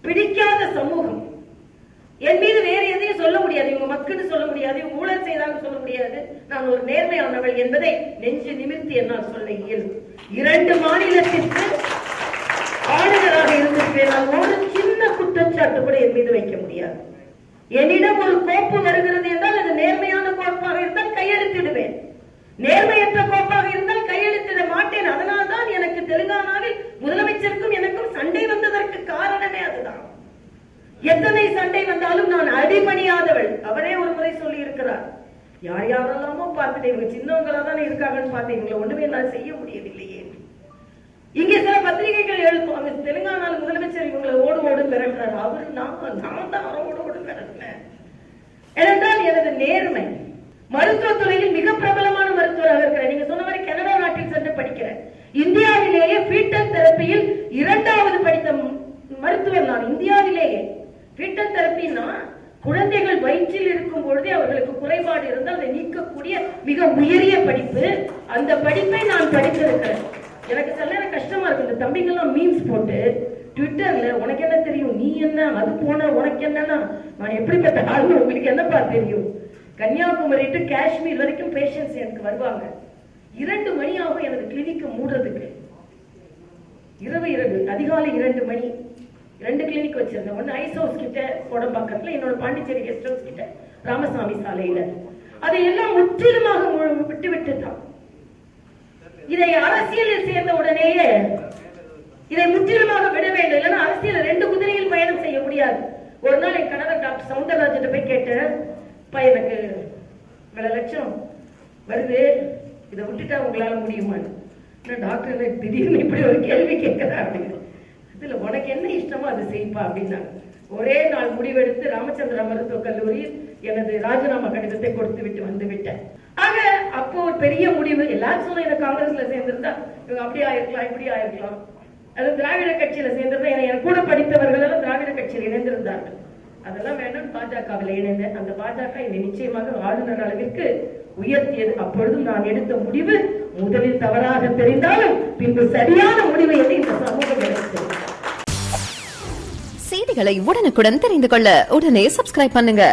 பிடிக்காத சமூகம். என் மீது வேறு எதையும் சொல்ல முடியாது, இவங்க மக்கள் சொல்ல முடியாது, இவங்க ஊழல் செய்தாலும் சொல்ல முடியாது, நான் ஒரு நேர்மையானவள் என்பதை நெஞ்சு நிமிர்த்தி என்னால் சொல்ல இயலும். 2 மாநிலத்திற்கு ஆளுநராக இருந்திருப்பேன், ஒரு சின்ன குற்றச்சாட்டு கூட என் மீது வைக்க முடியாது. என்னிடம் ஒரு கோப்பு வருகிறது என்றால் அது நேர்மையான கோப்பாக இருந்தால் கையெழுத்திடுவேன், நேர்மையற்ற கோப்பாக இருந்தால் கையெழுத்திட மாட்டேன். அதனால்தான் எனக்கு தெலுங்கானாவில் முதலமைச்சருக்கும் எனக்கும் சண்டை வந்ததற்கு காரணமே அதுதான். எத்தனை சண்டை வந்தாலும் நான் அடிபணியாதவள். அவரே ஒரு முறை சொல்லி இருக்கிறார், யார் யாரெல்லாமோ பார்த்துட்டு இவங்க சின்னவங்களா தானே இருக்காங்கன்னு பார்த்து இவங்களை ஒண்ணுமே நான் செய்ய முடியவில்லையே. இங்கே சில பத்திரிகைகள் எழுதுவாங்க, தெலுங்கானாவில் முதலமைச்சர் இவங்களை ஓடு ஓடு விரட்டுறாரு. அவர் நான் தான் ஓடு ஓடு விரட்டினேன். ஏனென்றால் எனது நேர்மை. மருத்துவத்துறையில் மிக பிரபலமான மருத்துவராக இருக்கிறேன். நீங்க சொன்ன மாதிரி கனடா நாட்டில் சென்று படிக்கிறேன். இந்தியாவிலேயே ஃபீட்டல் தெரப்பியில் 2வது படித்த மருத்துவர் நான். இந்தியாவிலேயே ஃபீட்டல் தெரப்பின்னா குழந்தைகள் வயிற்றில் இருக்கும் பொழுதே அவர்களுக்கு குறைபாடு இருந்தால் அதை நீக்கக்கூடிய மிக உயரிய படிப்பு. அந்த படிப்பை நான் படித்திருக்கிறேன். எனக்கு சில நேரம் கஷ்டமா இருக்கு, இந்த தம்பிங்கெல்லாம் மீம்ஸ் போட்டு ட்விட்டர்ல உனக்கு என்ன தெரியும், நீ என்ன அது போன உனக்கு என்னன்னா நான் எப்படிப்பட்ட ஆளு, உங்களுக்கு என்னப்பா தெரியும். கன்னியாகுமரி டு காஷ்மீர் வரைக்கும் பேஷன்ஸ் எனக்கு வருவாங்க. 2 மணி ஆகும் எனது கிளினிக் மூடுறதுக்கு. இரவு அதிகாலை 2 மணி. 2 கிளினிக் வச்சிருந்தேன். ஒன்னு ஐஸ் ஹவுஸ் கிட்ட கோடம்பாக்கத்துல, இன்னொரு பாண்டிச்சேரி கெஸ்ட் ஹவுஸ் கிட்ட ராமசாமி சாலையில. அதையெல்லாம் முற்றிலுமாக விட்டு தான் இதை அரசியலில் சேர்ந்த உடனேயே இதை முற்றிலுமாக விட வேண்டும். இல்லைன்னா அரசியல் 2 குதிரையில் பயணம் செய்ய முடியாது. ஒரு நாள் என் கணவர் டாக்டர் சவுந்தரராஜன் போய் கேட்டேன், எனக்கு இவ்வளவு லட்சம் வருது, இதை விட்டுட்டா உங்களால முடியுமான்னு. டாக்டர் திடீர்னு இப்படி ஒரு கேள்வி கேட்கிறா அப்படின்னு. இதுல உனக்கு என்ன இஷ்டமோ அதை செய்ப்பா அப்படின்னா ஒரே நாள் முடிவெடுத்து ராமச்சந்திரா மருத்துவக் கல்லூரியில் எனது ராஜினாமா கடிதத்தை கொடுத்து விட்டு வந்து விட்டேன். ஆக அப்போ ஒரு பெரிய முடிவு. எல்லாரும் சொன்ன எனக்கு காங்கிரஸ்ல சேர்ந்திருந்தா இவங்க அப்படி ஆயிருக்கலாம் இப்படி ஆயிருக்கலாம், அது திராவிட கட்சியில சேர்ந்திருந்தா என கூட படித்தவர்கள் எல்லாம் திராவிட கட்சியில் இணைந்திருந்தார்கள். அதெல்லாம் வேண்டாம், பாஜகவில் இணைந்தேன். அந்த பாஜக என்னை நிச்சயமாக ஆளுநர் அளவிற்கு உயர்த்தியது. அப்பொழுதும் நான் எடுத்த முடிவு முதலில் தவறாக தெரிந்தாலும் பின்பு சரியான முடிவு என்று இந்த சமூகம் எடுத்தது. செய்திகளை உடனுக்குடன் தெரிந்து கொள்ள உடனே சப்ஸ்கிரைப் பண்ணுங்க.